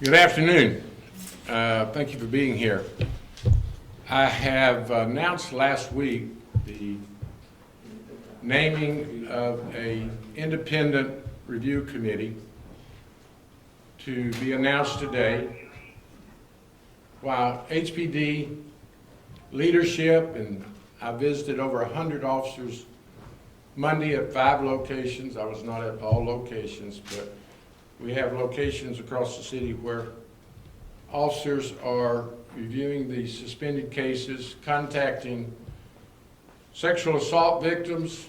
Good afternoon. Thank you for being here. I have announced last week the naming of an independent review committee to be announced today. While HPD leadership, and I visited over 100 officers Monday at 5 locations. I was not at all locations, but we have locations across the city where officers are reviewing the suspended cases, contacting sexual assault victims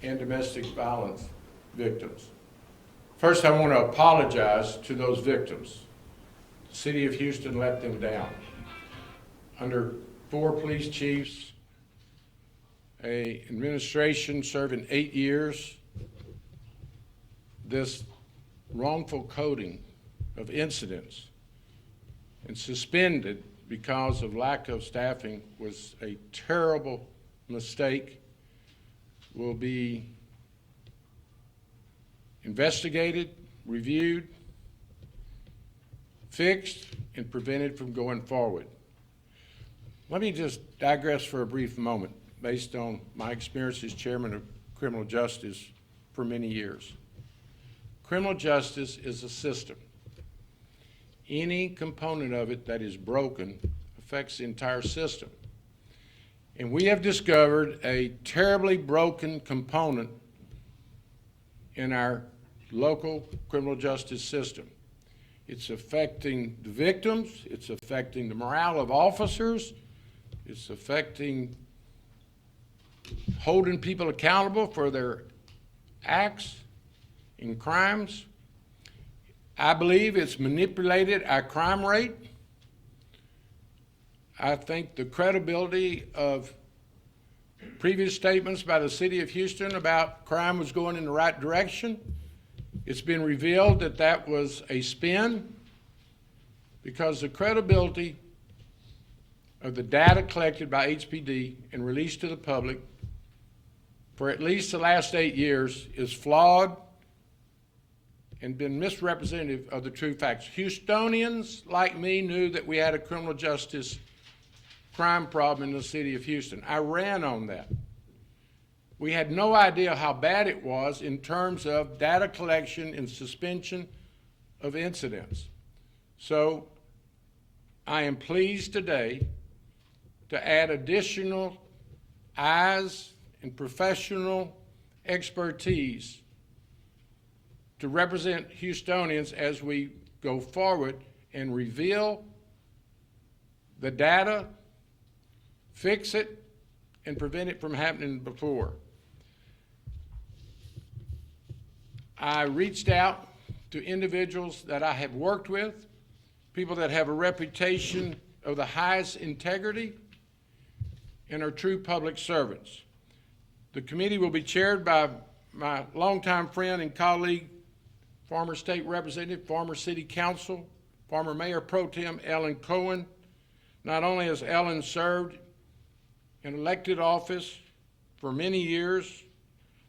and domestic violence victims. First, I want to apologize to those victims. The city of Houston let them down. Under 4 police chiefs, an administration serving 8 years, this wrongful coding of incidents and suspended because of lack of staffing was a terrible mistake. Will be investigated, reviewed, fixed, and prevented from going forward. Let me just digress for a brief moment based on my experience as chairman of criminal justice for many years. Criminal justice is a system. Any component of it that is broken affects the entire system. And we have discovered a terribly broken component in our local criminal justice system. It's affecting the victims, it's affecting the morale of officers, it's affecting holding people accountable for their acts and crimes. I believe it's manipulated our crime rate. I think the credibility of previous statements by the city of Houston about crime was going in the right direction. It's been revealed that that was a spin because the credibility of the data collected by HPD and released to the public for at least the last 8 years is flawed and been misrepresentative of the true facts. Houstonians like me knew that we had a criminal justice crime problem in the city of Houston. I ran on that. We had no idea how bad it was in terms of data collection and suspension of incidents. So I am pleased today to add additional eyes and professional expertise to represent Houstonians as we go forward and reveal the data, fix it, and prevent it from happening before. I reached out to individuals that I have worked with, people that have a reputation of the highest integrity and are true public servants. The committee will be chaired by my longtime friend and colleague, former state representative, former city council, former mayor pro tem Ellen Cohen. Not only has Ellen served in elected office for many years,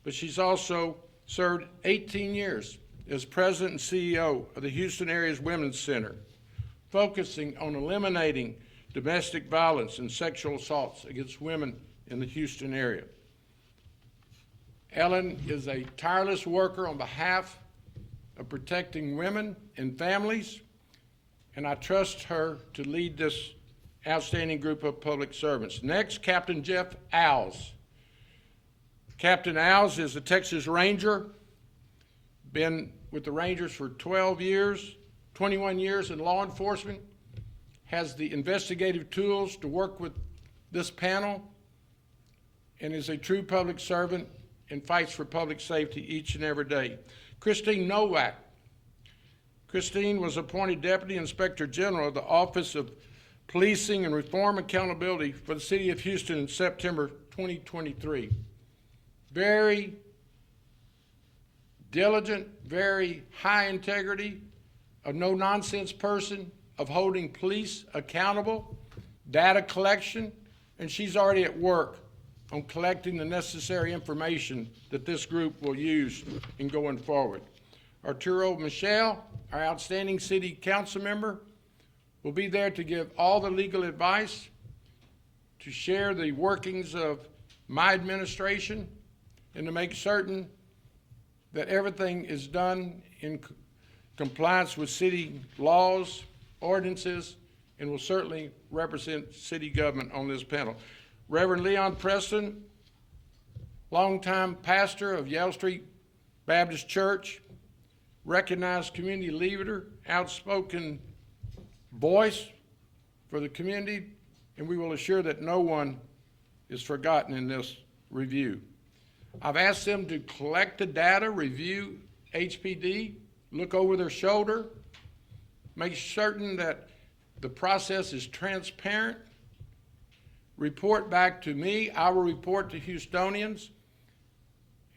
but she's also served 18 years as president and CEO of the Houston Area's Women's Center, focusing on eliminating domestic violence and sexual assaults against women in the Houston area. Ellen is a tireless worker on behalf of protecting women and families, and I trust her to lead this outstanding group of public servants. Next, Captain Jeff Owls. Captain Owls is a Texas Ranger, been with the Rangers for 12 years, 21 years in law enforcement, has the investigative tools to work with this panel, and is a true public servant and fights for public safety each and every day. Christine Nowak. Christine was appointed Deputy Inspector General of the Office of Policing and Reform Accountability for the City of Houston in September 2023. Very diligent, very high integrity, a no-nonsense person, of holding police accountable, data collection, and she's already at work on collecting the necessary information that this group will use in going forward. Arturo Michel, our outstanding city council member, will be there to give all the legal advice, to share the workings of my administration, and to make certain that everything is done in compliance with city laws, ordinances, and will certainly represent city government on this panel. Reverend Leon Preston, longtime pastor of Yale Street Baptist Church, recognized community leader, outspoken voice for the community, and we will assure that no one is forgotten in this review. I've asked them to collect the data, review HPD, look over their shoulder, make certain that the process is transparent, report back to me, I will report to Houstonians,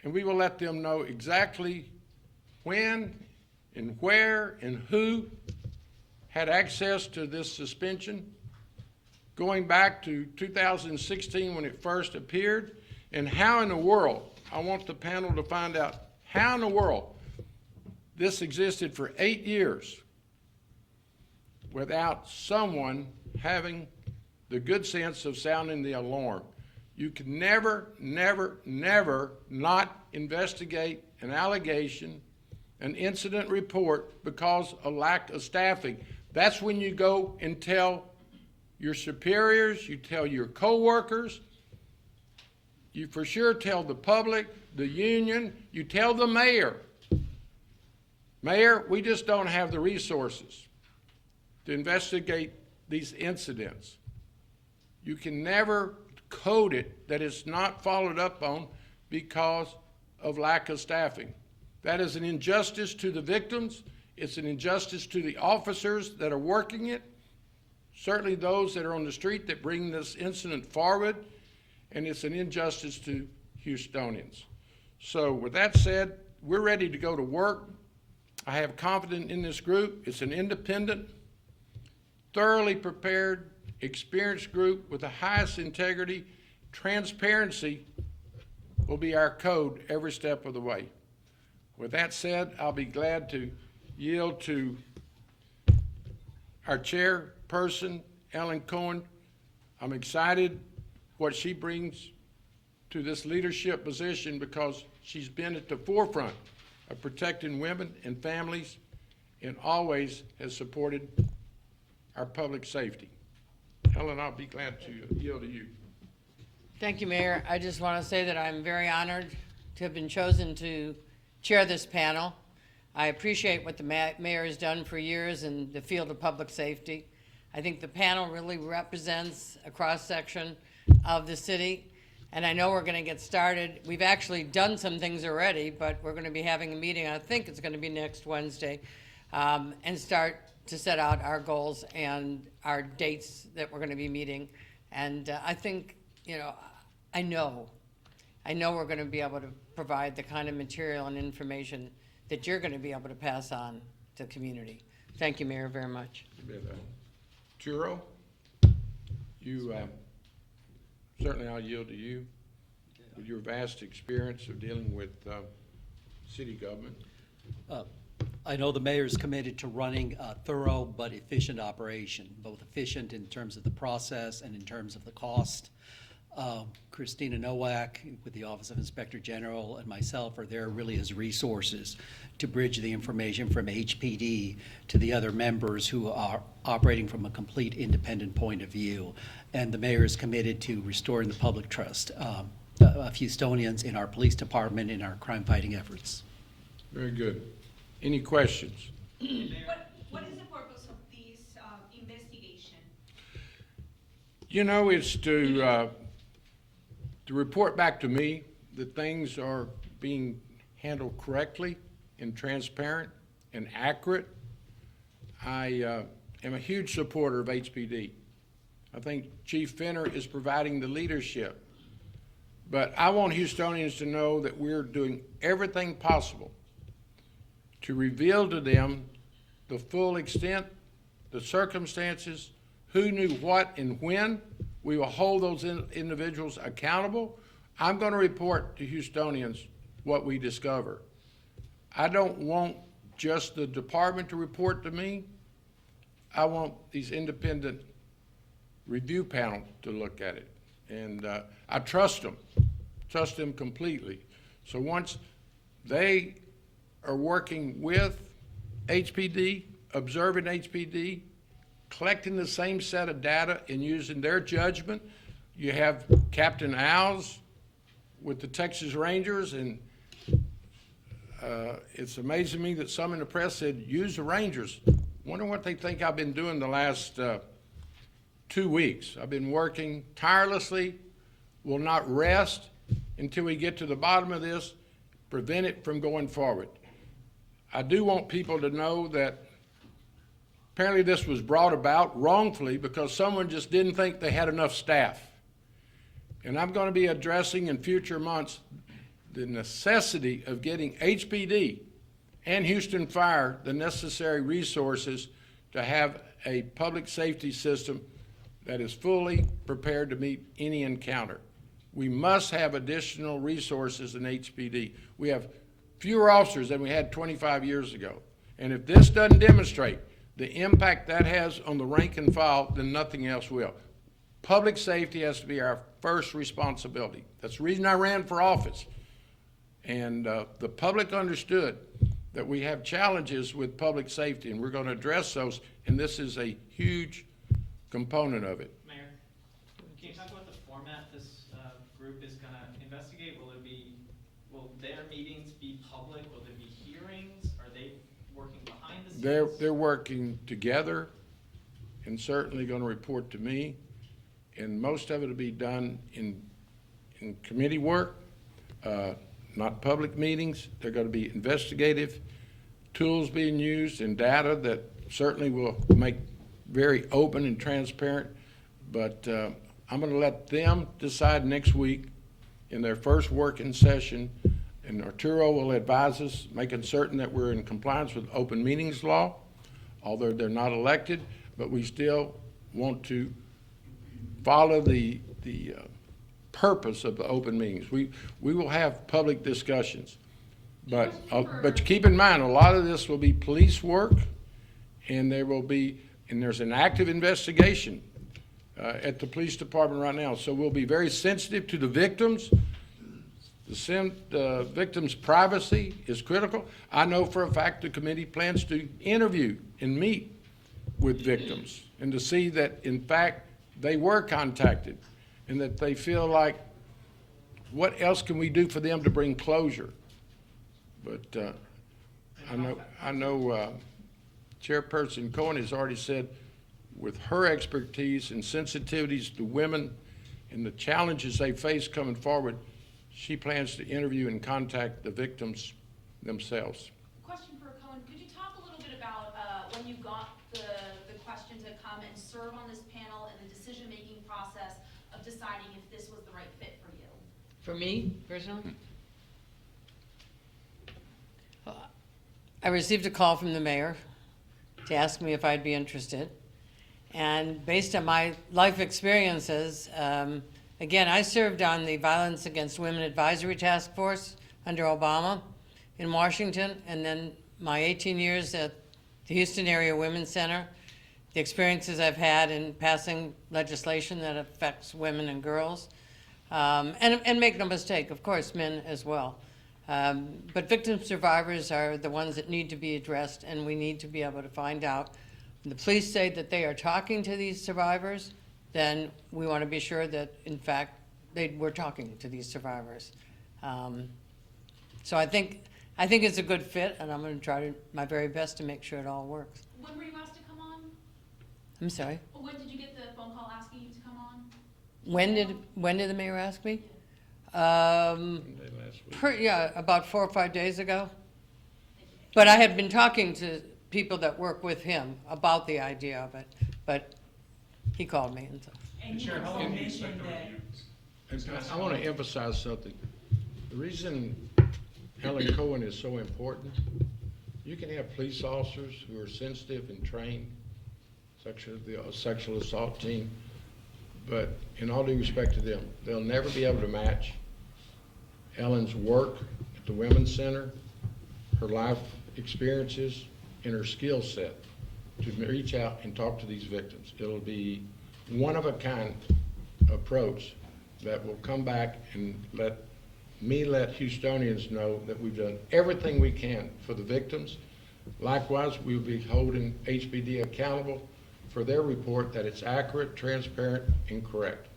and we will let them know exactly when and where and who had access to this suspension, going back to 2016 when it first appeared, and how in the world, I want the panel to find out how in the world this existed for 8 years without someone having the good sense of sounding the alarm. You can never, never, never not investigate an allegation, an incident report because of lack of staffing. That's when you go and tell your superiors, you tell your coworkers, you for sure tell the public, the union, you tell the mayor. Mayor, we just don't have the resources to investigate these incidents. You can never code it that it's not followed up on because of lack of staffing. That is an injustice to the victims. It's an injustice to the officers that are working it, certainly those that are on the street that bring this incident forward, and it's an injustice to Houstonians. So with that said, we're ready to go to work. I have confidence in this group. It's an independent, thoroughly prepared, experienced group with the highest integrity. Transparency will be our code every step of the way. With that said, I'll be glad to yield to our chairperson, Ellen Cohen. I'm excited what she brings to this leadership position because she's been at the forefront of protecting women and families and always has supported our public safety. Ellen, I'll be glad to yield to you. Thank you, Mayor. I just want to say that I'm very honored to have been chosen to chair this panel. I appreciate what the mayor has done for years in the field of public safety. I think the panel really represents a cross-section of the city, and I know we're going to get started. We've actually done some things already, but we're going to be having a meeting, I think it's going to be next Wednesday, and start to set out our goals and our dates that we're going to be meeting. And I think, I know we're going to be able to provide the kind of material and information that you're going to be able to pass on to the community. Thank you, Mayor, very much. Churro, you certainly I'll yield to you with your vast experience of dealing with city government. I know the mayor is committed to running a thorough but efficient operation, both efficient in terms of the process and in terms of the cost. Christina Nowak with the Office of Inspector General and myself are there really as resources to bridge the information from HPD to the other members who are operating from a complete independent point of view. And the mayor is committed to restoring the public trust of Houstonians in our police department, in our crime-fighting efforts. Very good. Any questions? What is the purpose of this investigation? It's to report back to me that things are being handled correctly and transparent and accurate. I am a huge supporter of HPD. I think Chief Fenner is providing the leadership. But I want Houstonians to know that we're doing everything possible to reveal to them the full extent, the circumstances, who knew what and when. We will hold those individuals accountable. I'm going to report to Houstonians what we discover. I don't want just the department to report to me. I want these independent review panel to look at it. And I trust them completely. So once they are working with HPD, observing HPD, collecting the same set of data and using their judgment, you have Captain Owls with the Texas Rangers, and it's amazing to me that some in the press said, use the Rangers. Wonder what they think I've been doing the last 2 weeks. I've been working tirelessly, will not rest until we get to the bottom of this, prevent it from going forward. I do want people to know that apparently this was brought about wrongfully because someone just didn't think they had enough staff. And I'm going to be addressing in future months the necessity of getting HPD and Houston Fire the necessary resources to have a public safety system that is fully prepared to meet any encounter. We must have additional resources in HPD. We have fewer officers than we had 25 years ago. And if this doesn't demonstrate the impact that has on the rank and file, then nothing else will. Public safety has to be our first responsibility. That's the reason I ran for office. And the public understood that we have challenges with public safety, and we're going to address those, and this is a huge component of it. Mayor, can you talk about the format this group is going to investigate? Will their meetings be public? Will there be hearings? Are they working behind the scenes? They're working together and certainly going to report to me, and most of it will be done in committee work, not public meetings. They're going to be investigative tools being used and data that certainly will make very open and transparent, but I'm going to let them decide next week in their first working session, and Arturo will advise us, making certain that we're in compliance with open meetings law, although they're not elected, but we still want to follow the purpose of the open meetings. We will have public discussions, but keep in mind, a lot of this will be police work, and there's an active investigation at the police department right now. So we'll be very sensitive to the victims. The victim's privacy is critical. I know for a fact the committee plans to interview and meet with victims and to see that, in fact, they were contacted and that they feel like, what else can we do for them to bring closure? But I know Chairperson Cohen has already said, with her expertise and sensitivities to women and the challenges they face coming forward, she plans to interview and contact the victims themselves. Question for Cohen, could you talk a little bit about when you got the question to come and serve on this panel and the decision-making process of deciding if this was the right fit for you? For me, personally? I received a call from the mayor to ask me if I'd be interested. And based on my life experiences, again, I served on the Violence Against Women Advisory Task Force under Obama in Washington, and then my 18 years at the Houston Area Women's Center, the experiences I've had in passing legislation that affects women and girls. And make no mistake, of course, men as well. But victim survivors are the ones that need to be addressed, and we need to be able to find out. When the police say that they are talking to these survivors, then we want to be sure that, in fact, they were talking to these survivors. So I think it's a good fit, and I'm going to try my very best to make sure it all works. When were you asked to come on? I'm sorry? Or when did you get the phone call asking you to come on? When did the mayor ask me? Last week. Yeah, about 4 or 5 days ago. But I had been talking to people that work with him about the idea of it, but he called me and so. And you also mentioned that, And I want to emphasize something. The reason Helen Cohen is so important, you can have police officers who are sensitive and trained, the sexual assault team, but in all due respect to them, they'll never be able to match Ellen's work at the Women's Center, her life experiences and her skill set to reach out and talk to these victims. It'll be one-of-a-kind approach that will come back and let Houstonians know that we've done everything we can for the victims. Likewise, we'll be holding HPD accountable for their report, that it's accurate, transparent, and correct.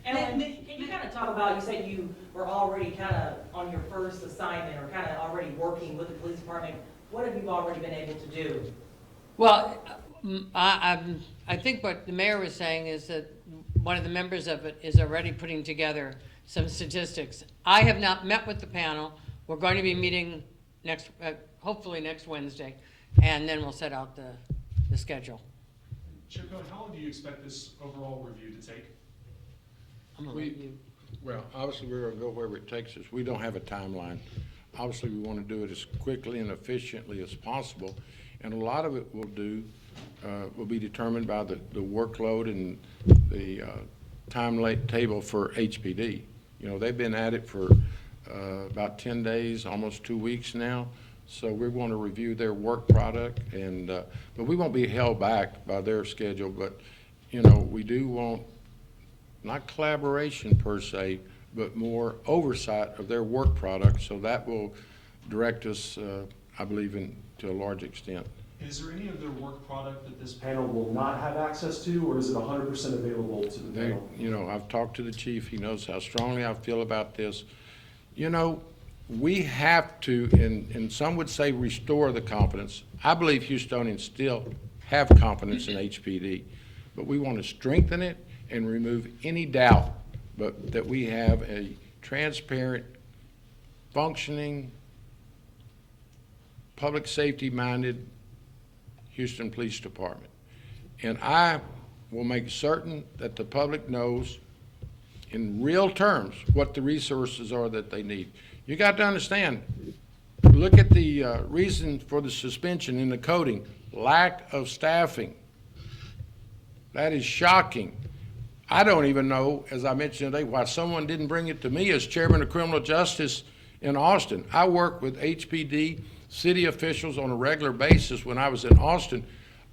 And can you kind of talk about, you said you were already kind of on your first assignment or kind of already working with the police department. What have you already been able to do? Well, I think what the mayor was saying is that one of the members of it is already putting together some statistics. I have not met with the panel. We're going to be meeting hopefully next Wednesday, and then we'll set out the schedule. Chair Cohen, how long do you expect this overall review to take? I'm gonna let you. Well, obviously, we're gonna go wherever it takes us. We don't have a timeline. Obviously, we want to do it as quickly and efficiently as possible, and a lot of it will be determined by the workload and the table for HPD. You know, they've been at it for about 10 days, almost 2 weeks now, so we're going to review their work product, and but we won't be held back by their schedule, but, you know, we do want, not collaboration per se, but more oversight of their work product, so that will direct us, I believe, to a large extent. Is there any of their work product that this panel will not have access to, or is it 100% available to the panel? You know, I've talked to the chief. He knows how strongly I feel about this. You know, we have to, and some would say restore the confidence. I believe Houstonians still have confidence in HPD, but we want to strengthen it and remove any doubt, but that we have a transparent, functioning, public safety-minded Houston Police Department. And I will make certain that the public knows in real terms what the resources are that they need. You got to understand, look at the reason for the suspension in the coding, lack of staffing. That is shocking. I don't even know, as I mentioned today, why someone didn't bring it to me as chairman of criminal justice in Austin. I work with HPD city officials on a regular basis when I was in Austin.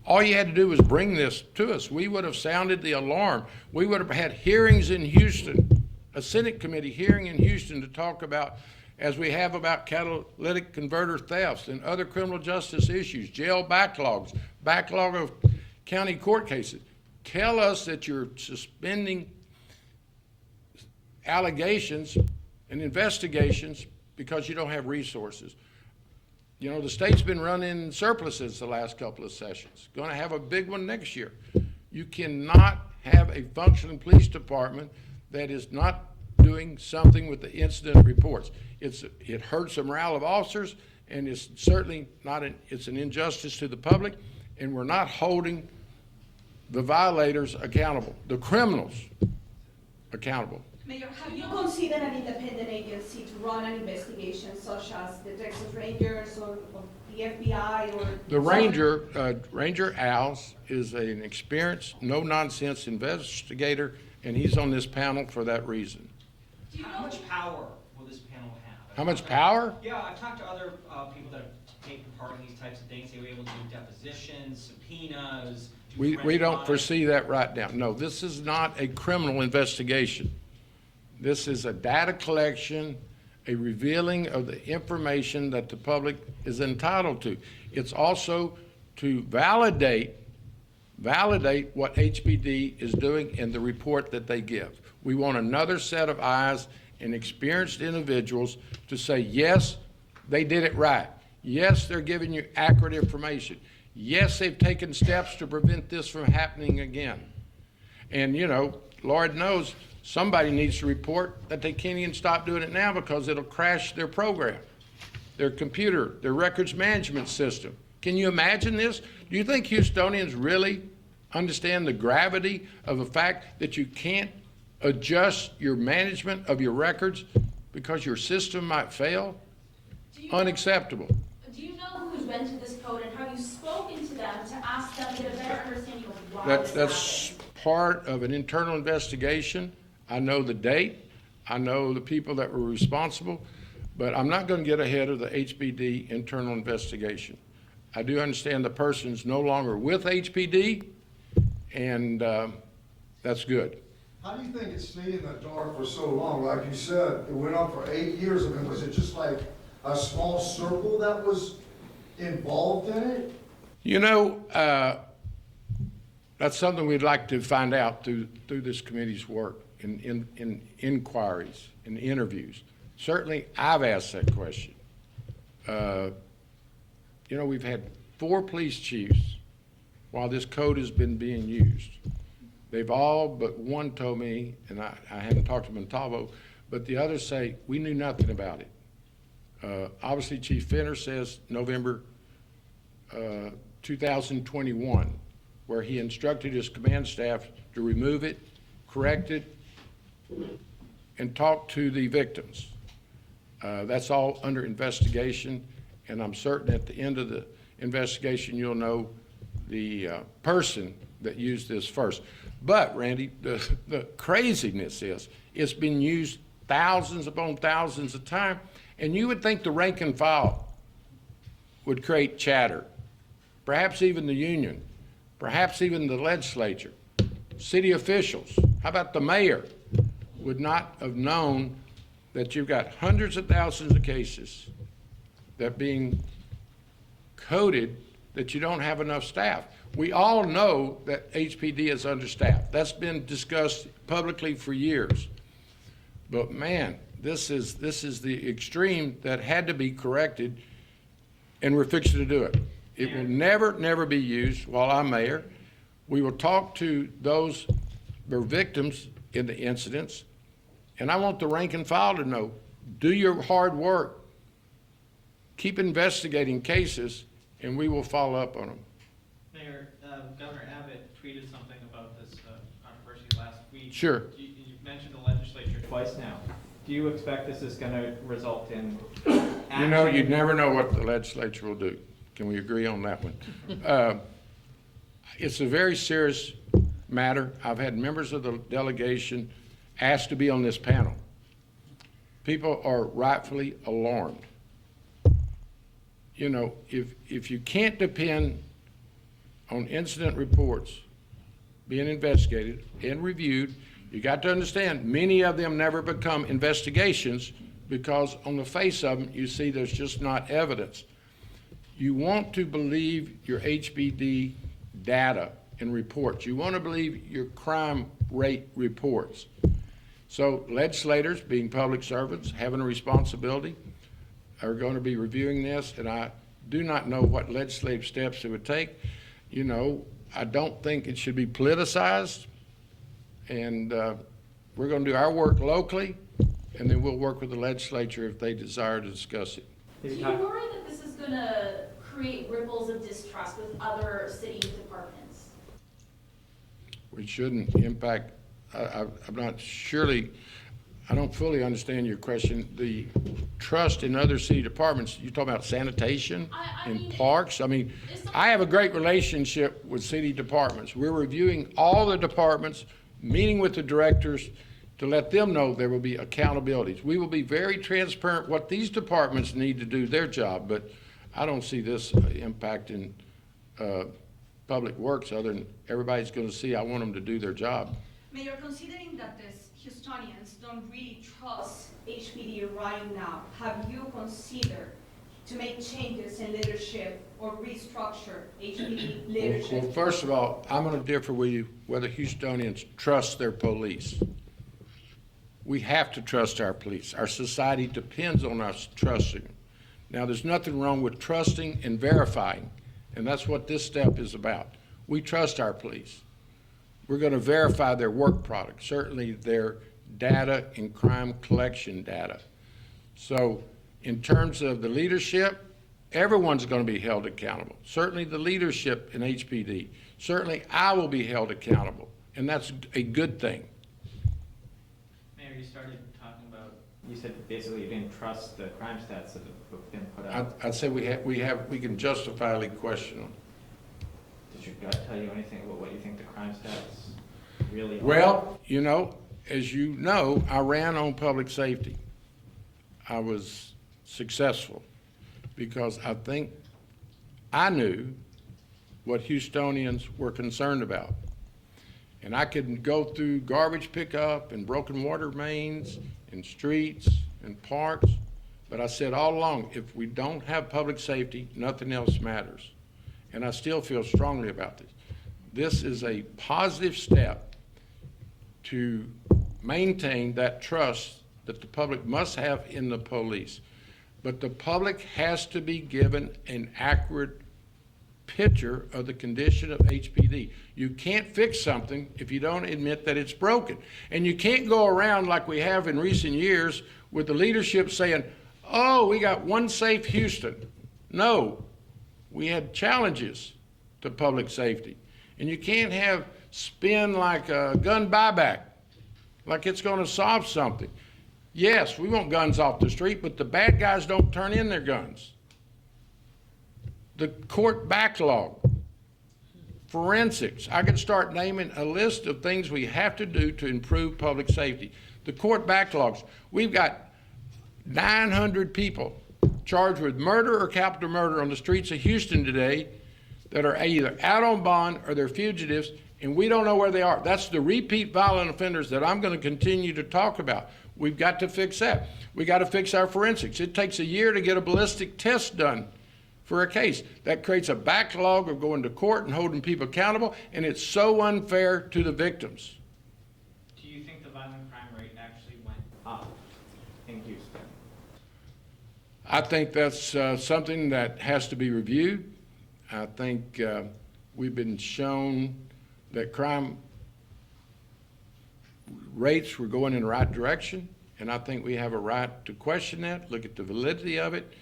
All you had to do was bring this to us. We would have sounded the alarm. We would have had hearings in Houston, a Senate committee hearing in Houston to talk about, as we have about catalytic converter thefts and other criminal justice issues, jail backlogs, backlog of county court cases. Tell us that you're suspending allegations and investigations because you don't have resources. You know, the state's been running surpluses the last couple of sessions. Going to have a big one next year. You cannot have a functioning police department that is not doing something with the incident reports. It hurts the morale of officers, and it's certainly not it's an injustice to the public, and we're not holding the violators accountable, the criminals accountable. Mayor, have you considered an independent agency to run an investigation such as the Texas Rangers or the FBI or? The Ranger Al's is an experienced, no-nonsense investigator, and he's on this panel for that reason. How much power will this panel have? How much power? Yeah, I've talked to other people that have taken part in these types of things. They were able to do depositions, subpoenas. We don't foresee that right now. No, this is not a criminal investigation. This is a data collection, a revealing of the information that the public is entitled to. It's also to validate what HPD is doing in the report that they give. We want another set of eyes and experienced individuals to say, yes, they did it right. Yes, they're giving you accurate information. Yes, they've taken steps to prevent this from happening again. And, you know, Lord knows, somebody needs to report that they can't even stop doing it now because it'll crash their program, their computer, their records management system. Can you imagine this? Do you think Houstonians really understand the gravity of the fact that you can't adjust your management of your records because your system might fail? Unacceptable. Do you know who's been to this code and have you spoken to them to ask them to get a better understanding of why this That's happened? part of an internal investigation. I know the date. I know the people that were responsible. But I'm not going to get ahead of the HPD internal investigation. I do understand the person's no longer with HPD, and that's good. How do you think it stayed in the dark for so long? Like you said, it went on for 8 years. I mean, was it just like a small circle that was involved in it? You know, that's something we'd like to find out through this committee's work, in inquiries, in interviews. Certainly, I've asked that question. You know, we've had 4 police chiefs while this code has been being used. They've all but one told me, and I haven't talked to Montalvo, but the others say, we knew nothing about it. Obviously, Chief Fenner says November 2021, where he instructed his command staff to remove it, correct it, and talk to the victims. That's all under investigation, and I'm certain at the end of the investigation, you'll know the person that used this first. But, Randy, the craziness is, it's been used thousands upon thousands of times, and you would think the rank and file would create chatter, perhaps even the union, perhaps even the legislature, city officials, how about the mayor, would not have known that you've got hundreds of thousands of cases that being coded that you don't have enough staff. We all know that HPD is understaffed. That's been discussed publicly for years. But man, this is the extreme that had to be corrected, and we're fixing to do it. It will never be used while I'm mayor. We will talk to those that are victims in the incidents, and I want the rank and file to know, do your hard work, keep investigating cases, and we will follow up on them. Mayor, Governor Abbott tweeted something about this controversy last week. Sure. You mentioned the legislature twice now. Do you expect this is going to result in action? You know, you'd never know what the legislature will do. Can we agree on that one? It's a very serious matter. I've had members of the delegation asked to be on this panel. People are rightfully alarmed. You know, if you can't depend on incident reports being investigated and reviewed, you got to understand, many of them never become investigations because on the face of them, you see there's just not evidence. You want to believe your HPD data and reports. You want to believe your crime rate reports. So legislators, being public servants, having a responsibility, are going to be reviewing this, and I do not know what legislative steps it would take. You know, I don't think it should be politicized, and we're going to do our work locally, and then we'll work with the legislature if they desire to discuss it. Do you worry that this is gonna create ripples of distrust with other city departments? We shouldn't impact, I'm not surely, I don't fully understand your question. The trust in other city departments, you talking about sanitation and parks? I mean, I have a great relationship with city departments. We're reviewing all the departments, meeting with the directors to let them know there will be accountabilities. We will be very transparent what these departments need to do their job, but I don't see this impacting public works other than everybody's going to see I want them to do their job. Mayor, considering that the Houstonians don't really trust HPD right now, have you considered to make changes in leadership or restructure HPD leadership? Well, first of all, I'm going to differ with you whether Houstonians trust their police. We have to trust our police. Our society depends on us trusting them. Now, there's nothing wrong with trusting and verifying, and that's what this step is about. We trust our police. We're going to verify their work product, certainly their data and crime collection data. So in terms of the leadership, everyone's going to be held accountable. Certainly the leadership in HPD. Certainly I will be held accountable, and that's a good thing. Mayor, you started talking about, you said basically you didn't trust the crime stats that have been put out. I'd say we can justifiably question them. Did your gut tell you anything about what you think the crime stats really are? Well, you know, as you know, I ran on public safety. I was successful, because I think I knew what Houstonians were concerned about. And I could go through garbage pickup and broken water mains and streets and parks, but I said all along, if we don't have public safety, nothing else matters. And I still feel strongly about this. This is a positive step to maintain that trust that the public must have in the police. But the public has to be given an accurate picture of the condition of HPD. You can't fix something if you don't admit that it's broken. And you can't go around like we have in recent years with the leadership saying, oh, we got one safe Houston. No, we had challenges to public safety. And you can't have spin like a gun buyback, like it's going to solve something. Yes, we want guns off the street, but the bad guys don't turn in their guns. The court backlog, forensics. I could start naming a list of things we have to do to improve public safety. The court backlogs. We've got 900 people charged with murder or capital murder on the streets of Houston today that are either out on bond or they're fugitives, and we don't know where they are. That's the repeat violent offenders that I'm going to continue to talk about. We've got to fix that. We got to fix our forensics. It takes a year to get a ballistic test done for a case. That creates a backlog of going to court and holding people accountable, and it's so unfair to the victims. Do you think the violent crime rate actually went up in Houston? I think that's something that has to be reviewed. I think we've been shown that crime rates were going in the right direction, and I think we have a right to question that, look at the validity of it,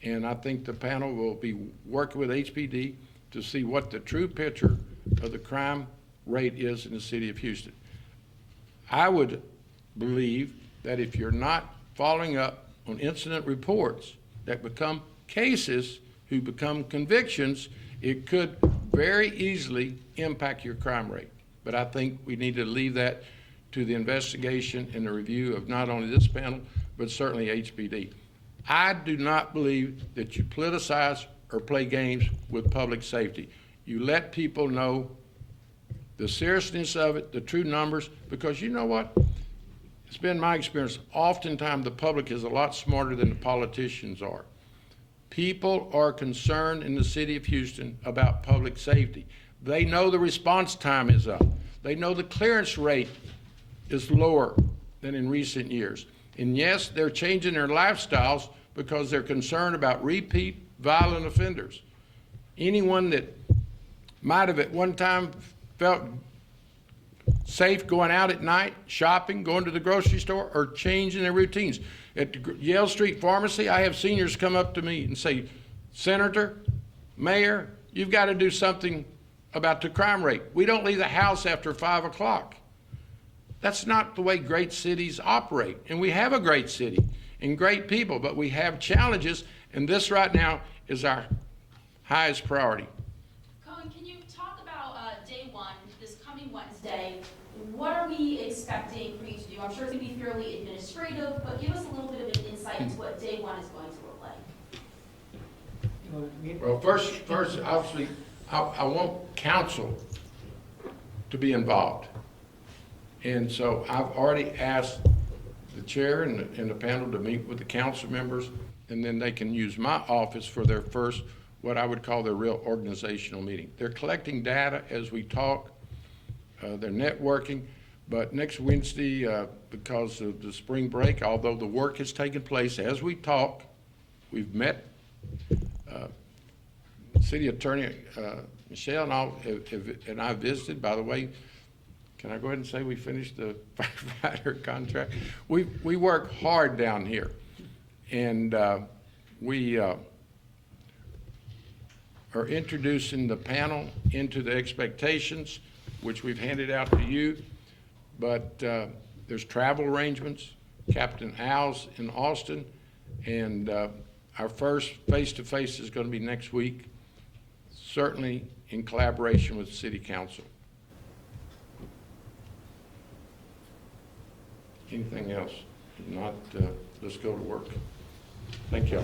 and I think the panel will be working with HPD to see what the true picture of the crime rate is in the city of Houston. I would believe that if you're not following up on incident reports that become cases who become convictions, it could very easily impact your crime rate. But I think we need to leave that to the investigation and the review of not only this panel, but certainly HPD. I do not believe that you politicize or play games with public safety. You let people know the seriousness of it, the true numbers, because you know what? It's been my experience, oftentimes the public is a lot smarter than the politicians are. People are concerned in the city of Houston about public safety. They know the response time is up. They know the clearance rate is lower than in recent years. And yes, they're changing their lifestyles because they're concerned about repeat violent offenders. Anyone that might have at one time felt safe going out at night, shopping, going to the grocery store, or changing their routines. At the Yale Street Pharmacy, I have seniors come up to me and say, Senator, Mayor, you've got to do something about the crime rate. We don't leave the house after 5 o'clock. That's not the way great cities operate. And we have a great city and great people, but we have challenges, and this right now is our highest priority. Cohen, can you talk about day one, this coming Wednesday? What are we expecting for you to do? I'm sure it's going to be fairly administrative, but give us a little bit of an insight into what day one is going to look like. Well, first, obviously, I want council to be involved. And so I've already asked the chair and the panel to meet with the council members, and then they can use my office for their first, what I would call their real organizational meeting. They're collecting data as we talk. They're networking. But next Wednesday, because of the spring break, although the work has taken place as we talk, we've met City Attorney Michelle and I visited. By the way, can I go ahead and say we finished the firefighter contract? We work hard down here, and we are introducing the panel into the expectations, which we've handed out to you. But there's travel arrangements, Captain Al's in Austin, and our first face-to-face is going to be next week, certainly in collaboration with the City Council. Anything else? If not, let's go to work. Thank you.